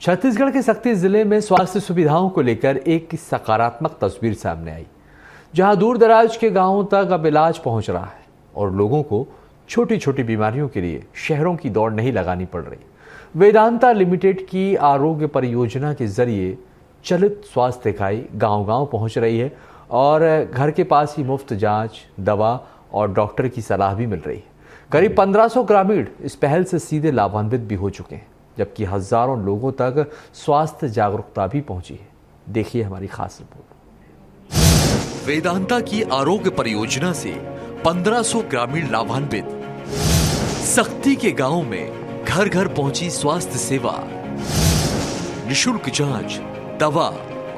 छत्तीसगढ़ के सक्ती जिले में स्वास्थ्य सुविधाओं को लेकर एक सकारात्मक तस्वीर सामने आई, जहां दूर दराज के गांवों तक अब इलाज पहुंच रहा है और लोगों को छोटी छोटी बीमारियों के लिए शहरों की दौड़ नहीं लगानी पड़ रही। वेदांता लिमिटेड की आरोग्य परियोजना के जरिए चलित स्वास्थ्य इकाई गांव-गांव पहुंच रही है और घर के पास ही मुफ्त जांच, दवा और डॉक्टर की सलाह भी मिल रही है। करीब 1500 ग्रामीण इस पहल से सीधे लाभान्वित भी हो चुके हैं, जबकि हजारों लोगों तक स्वास्थ्य जागरूकता भी पहुंची है। देखिए हमारी खास रिपोर्ट। वेदांता की आरोग्य परियोजना से 1500 ग्रामीण लाभान्वित। सक्ती के गांव में घर घर पहुंची स्वास्थ्य सेवा, निशुल्क जांच, दवा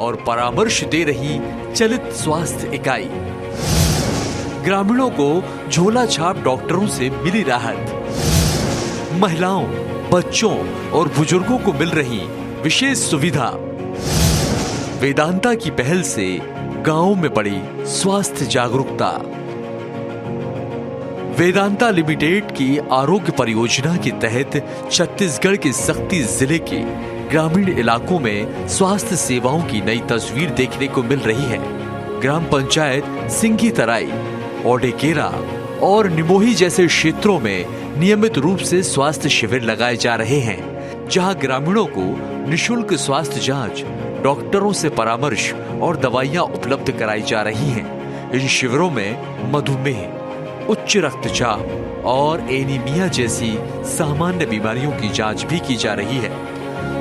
और परामर्श दे रही चलित स्वास्थ्य इकाई। ग्रामीणों को झोला छाप डॉक्टरों से मिली राहत। महिलाओं, बच्चों और बुजुर्गों को मिल रही विशेष सुविधा। वेदांता की पहल से गांव में बढ़ी स्वास्थ्य जागरूकता। वेदांता लिमिटेड की आरोग्य परियोजना के तहत छत्तीसगढ़ के सक्ती जिले के ग्रामीण इलाकों में स्वास्थ्य सेवाओं की नई तस्वीर देखने को मिल रही है। ग्राम पंचायत सिंगी तराई, ओडेकेरा और निमोही जैसे क्षेत्रों में नियमित रूप से स्वास्थ्य शिविर लगाए जा रहे हैं, जहां ग्रामीणों को निशुल्क स्वास्थ्य जांच, डॉक्टरों से परामर्श और दवाइयां उपलब्ध कराई जा रही हैं। इन शिविरों में मधुमेह, उच्च रक्तचाप और एनीमिया जैसी सामान्य बीमारियों की जांच भी की जा रही है,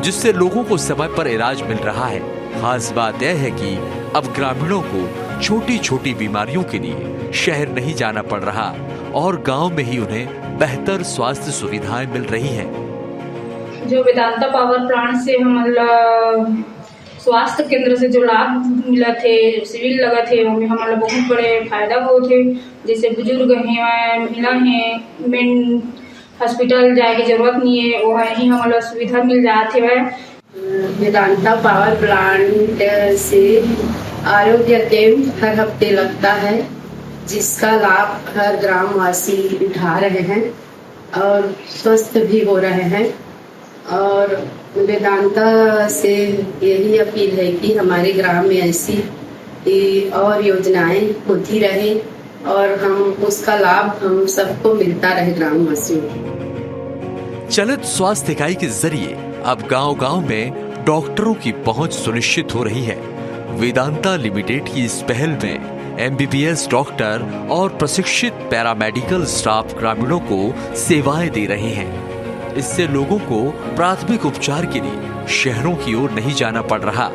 जिससे लोगों को समय पर इलाज मिल रहा है। खास बात यह है कि अब ग्रामीणों को छोटी छोटी बीमारियों के लिए शहर नहीं जाना पड़ रहा और गांव में ही उन्हें बेहतर स्वास्थ्य सुविधाएं मिल रही हैं। जो वेदांता पावर प्लांट से हम स्वास्थ्य केंद्र से जो लाभ मिला थे, सिविल लगा थे, उसमें हमारा बहुत बड़े फायदा हो थे। जैसे बुजुर्ग हैं, महिला हैं, मेन हॉस्पिटल जाए की जरूरत नहीं है, वहाँ ही हमारा सुविधा मिल जाते है। वेदांता पावर प्लांट से आरोग्य कैंप हर हफ्ते लगता है, जिसका लाभ हर ग्रामवासी उठा रहे हैं और स्वस्थ भी हो रहे हैं। और वेदांता से यही अपील है कि हमारे ग्राम में ऐसी और योजनाएं होती रहे और हम उसका लाभ हम सबको मिलता रहे ग्रामवासियों को। चलित स्वास्थ्य इकाई के जरिए अब गांव-गांव में डॉक्टरों की पहुंच सुनिश्चित हो रही है। वेदांता लिमिटेड की इस पहल में एमबीबीएस डॉक्टर और प्रशिक्षित पैरामेडिकल स्टाफ ग्रामीणों को सेवाएं दे रहे हैं। इससे लोगों को प्राथमिक उपचार के लिए शहरों की ओर नहीं जाना पड़ रहा,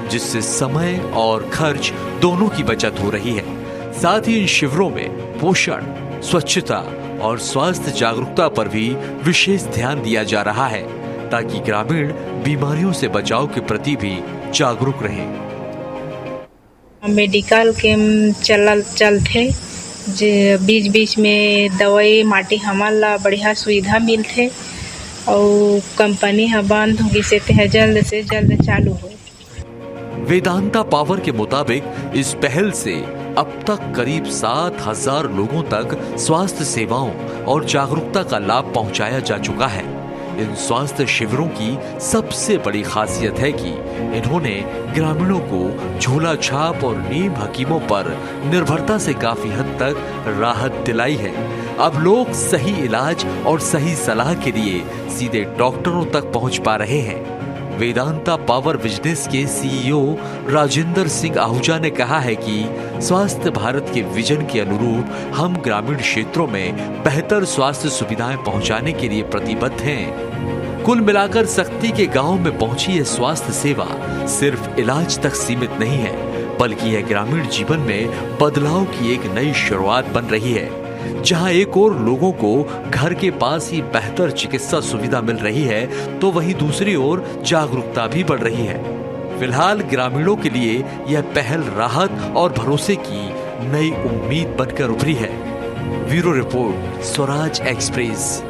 जिससे समय और खर्च दोनों की बचत हो रही है। साथ ही इन शिविरों में पोषण, स्वच्छता और स्वास्थ्य जागरूकता पर भी विशेष ध्यान दिया जा रहा है, ताकि ग्रामीण बीमारियों से बचाव के प्रति भी जागरूक रहें। मेडिकल कैंप चलते बीच बीच में दवाई माटी हमला बढ़िया सुविधा मिलते और कंपनी बंद हो गई जल्द से जल्द चालू हो। वेदांता पावर के मुताबिक इस पहल से अब तक करीब 7000 लोगों तक स्वास्थ्य सेवाओं और जागरूकता का लाभ पहुंचाया जा चुका है। इन स्वास्थ्य शिविरों की सबसे बड़ी खासियत है कि इन्होंने ग्रामीणों को झोला छाप और नीम हकीमों पर निर्भरता से काफी हद तक राहत दिलाई है। अब लोग सही इलाज और सही सलाह के लिए सीधे डॉक्टरों तक पहुंच पा रहे हैं। वेदांता पावर बिजनेस के सीईओ राजेंद्र सिंह आहूजा ने कहा है कि स्वास्थ्य भारत के विजन के अनुरूप हम ग्रामीण क्षेत्रों में बेहतर स्वास्थ्य सुविधाएं पहुंचाने के लिए प्रतिबद्ध हैं। कुल मिलाकर सक्ती के गांव में पहुंची यह स्वास्थ्य सेवा सिर्फ इलाज तक सीमित नहीं है, बल्कि यह ग्रामीण जीवन में बदलाव की एक नई शुरुआत बन रही है, जहां एक और लोगों को घर के पास ही बेहतर चिकित्सा सुविधा मिल रही है, तो वहीं दूसरी ओर जागरूकता भी बढ़ रही है। फिलहाल ग्रामीणों के लिए यह पहल राहत और भरोसे की नई उम्मीद बनकर उभरी है। Bureau report, Swaraj express.